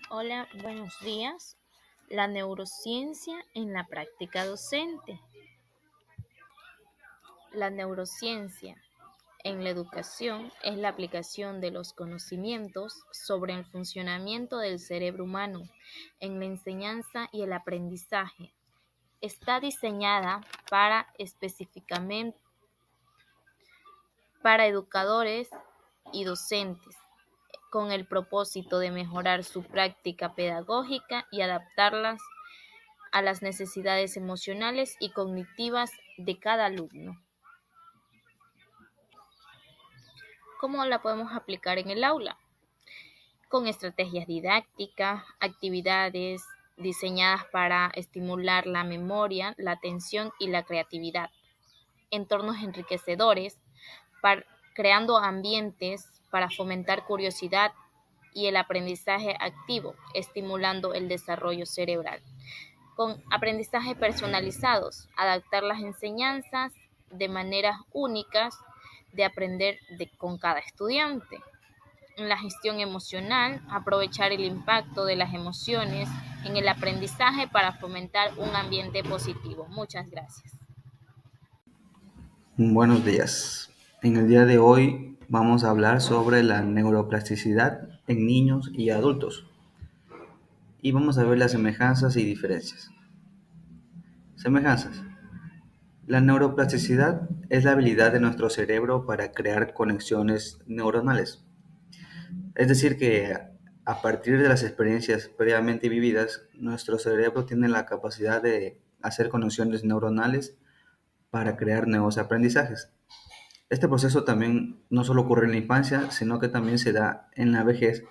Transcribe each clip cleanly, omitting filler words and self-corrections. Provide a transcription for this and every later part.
Hola, buenos días. La neurociencia en la práctica docente. La neurociencia en la educación es la aplicación de los conocimientos sobre el funcionamiento del cerebro humano en la enseñanza y el aprendizaje. Está diseñada para específicamente para educadores y docentes, con el propósito de mejorar su práctica pedagógica y adaptarlas a las necesidades emocionales y cognitivas de cada alumno. ¿Cómo la podemos aplicar en el aula? Con estrategias didácticas, actividades diseñadas para estimular la memoria, la atención y la creatividad, entornos enriquecedores, creando ambientes para fomentar curiosidad y el aprendizaje activo, estimulando el desarrollo cerebral. Con aprendizaje personalizados, adaptar las enseñanzas de maneras únicas de aprender con cada estudiante. En la gestión emocional, aprovechar el impacto de las emociones en el aprendizaje para fomentar un ambiente positivo. Muchas gracias. Buenos días. En el día de hoy vamos a hablar sobre la neuroplasticidad en niños y adultos y vamos a ver las semejanzas y diferencias. Semejanzas. La neuroplasticidad es la habilidad de nuestro cerebro para crear conexiones neuronales. Es decir, que a partir de las experiencias previamente vividas, nuestro cerebro tiene la capacidad de hacer conexiones neuronales para crear nuevos aprendizajes. Este proceso también no solo ocurre en la infancia, sino que también se da en la vejez,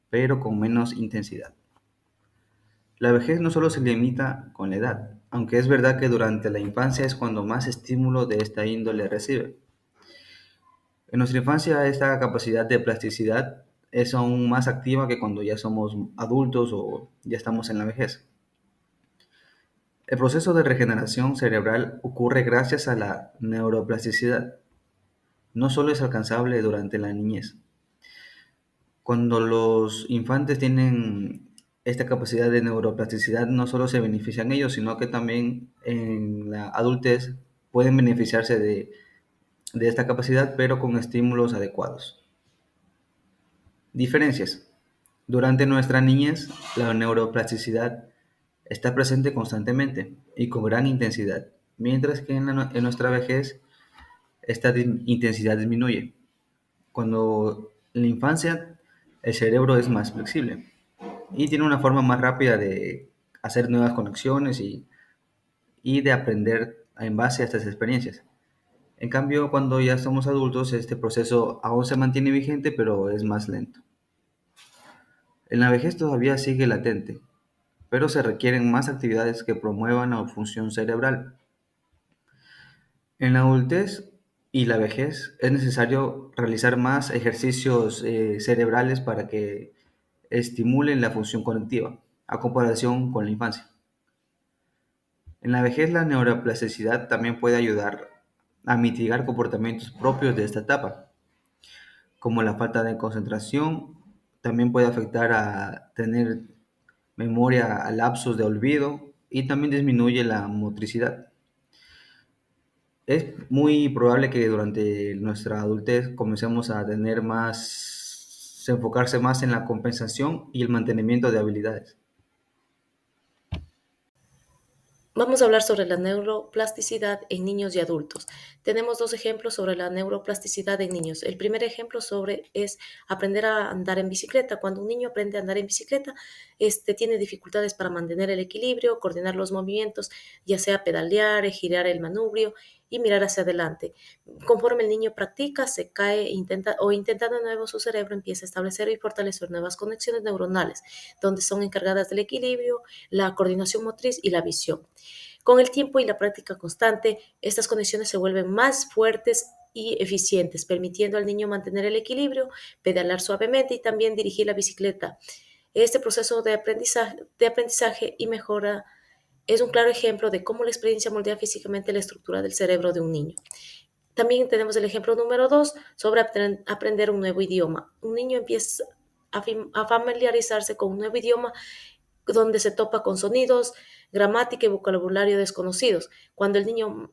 pero con menos intensidad. La vejez no solo se limita con la edad, aunque es verdad que durante la infancia es cuando más estímulo de esta índole recibe. En nuestra infancia esta capacidad de plasticidad es aún más activa que cuando ya somos adultos o ya estamos en la vejez. El proceso de regeneración cerebral ocurre gracias a la neuroplasticidad. No solo es alcanzable durante la niñez. Cuando los infantes tienen esta capacidad de neuroplasticidad, no solo se benefician ellos, sino que también en la adultez pueden beneficiarse de esta capacidad, pero con estímulos adecuados. Diferencias. Durante nuestra niñez, la neuroplasticidad está presente constantemente y con gran intensidad, mientras que en nuestra vejez esta intensidad disminuye. Cuando en la infancia el cerebro es más flexible y tiene una forma más rápida de hacer nuevas conexiones y de aprender en base a estas experiencias. En cambio, cuando ya somos adultos, este proceso aún se mantiene vigente, pero es más lento. En la vejez todavía sigue latente, pero se requieren más actividades que promuevan la función cerebral. En la adultez y la vejez es necesario realizar más ejercicios cerebrales para que estimulen la función cognitiva, a comparación con la infancia. En la vejez la neuroplasticidad también puede ayudar a mitigar comportamientos propios de esta etapa, como la falta de concentración, también puede afectar a tener memoria a lapsos de olvido y también disminuye la motricidad. Es muy probable que durante nuestra adultez comencemos a tener enfocarse más en la compensación y el mantenimiento de habilidades. Vamos a hablar sobre la neuroplasticidad en niños y adultos. Tenemos dos ejemplos sobre la neuroplasticidad en niños. El primer ejemplo es aprender a andar en bicicleta. Cuando un niño aprende a andar en bicicleta, tiene dificultades para mantener el equilibrio, coordinar los movimientos, ya sea pedalear, girar el manubrio y mirar hacia adelante. Conforme el niño practica, se cae intenta de nuevo, su cerebro empieza a establecer y fortalecer nuevas conexiones neuronales, donde son encargadas del equilibrio, la coordinación motriz y la visión. Con el tiempo y la práctica constante, estas conexiones se vuelven más fuertes y eficientes, permitiendo al niño mantener el equilibrio, pedalar suavemente y también dirigir la bicicleta. Este proceso de aprendizaje y mejora es un claro ejemplo de cómo la experiencia moldea físicamente la estructura del cerebro de un niño. También tenemos el ejemplo número 2 sobre aprender un nuevo idioma. Un niño empieza a familiarizarse con un nuevo idioma donde se topa con sonidos, gramática y vocabulario desconocidos. Cuando el niño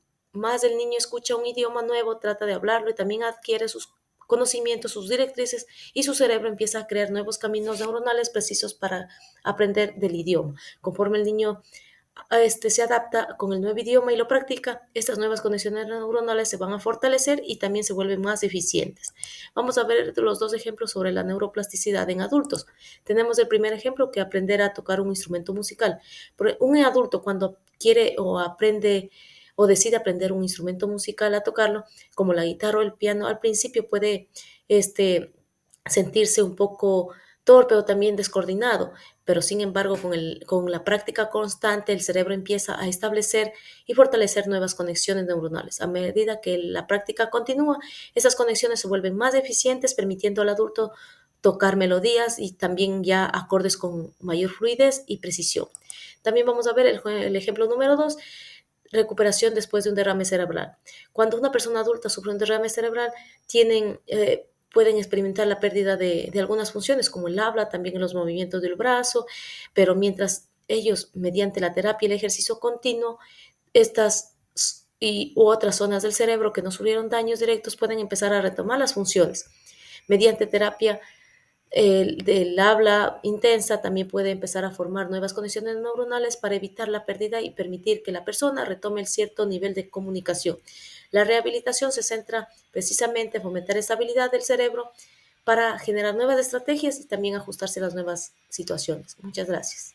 escucha un idioma nuevo, trata de hablarlo y también adquiere sus conocimientos, sus directrices y su cerebro empieza a crear nuevos caminos neuronales precisos para aprender del idioma. Conforme el niño se adapta con el nuevo idioma y lo practica, estas nuevas conexiones neuronales se van a fortalecer y también se vuelven más eficientes. Vamos a ver los dos ejemplos sobre la neuroplasticidad en adultos. Tenemos el primer ejemplo, que aprender a tocar un instrumento musical. Un adulto, cuando quiere o aprende o decide aprender un instrumento musical a tocarlo, como la guitarra o el piano, al principio puede sentirse un poco torpe o también descoordinado, pero sin embargo con la práctica constante el cerebro empieza a establecer y fortalecer nuevas conexiones neuronales. A medida que la práctica continúa, esas conexiones se vuelven más eficientes, permitiendo al adulto tocar melodías y también ya acordes con mayor fluidez y precisión. También vamos a ver el ejemplo número 2, recuperación después de un derrame cerebral. Cuando una persona adulta sufre un derrame cerebral, pueden experimentar la pérdida de algunas funciones, como el habla, también los movimientos del brazo, pero mientras ellos, mediante la terapia y el ejercicio continuo, estas u otras zonas del cerebro que no sufrieron daños directos pueden empezar a retomar las funciones. Mediante terapia del habla intensa también puede empezar a formar nuevas conexiones neuronales para evitar la pérdida y permitir que la persona retome el cierto nivel de comunicación. La rehabilitación se centra precisamente en fomentar esa habilidad del cerebro para generar nuevas estrategias y también ajustarse a las nuevas situaciones. Muchas gracias.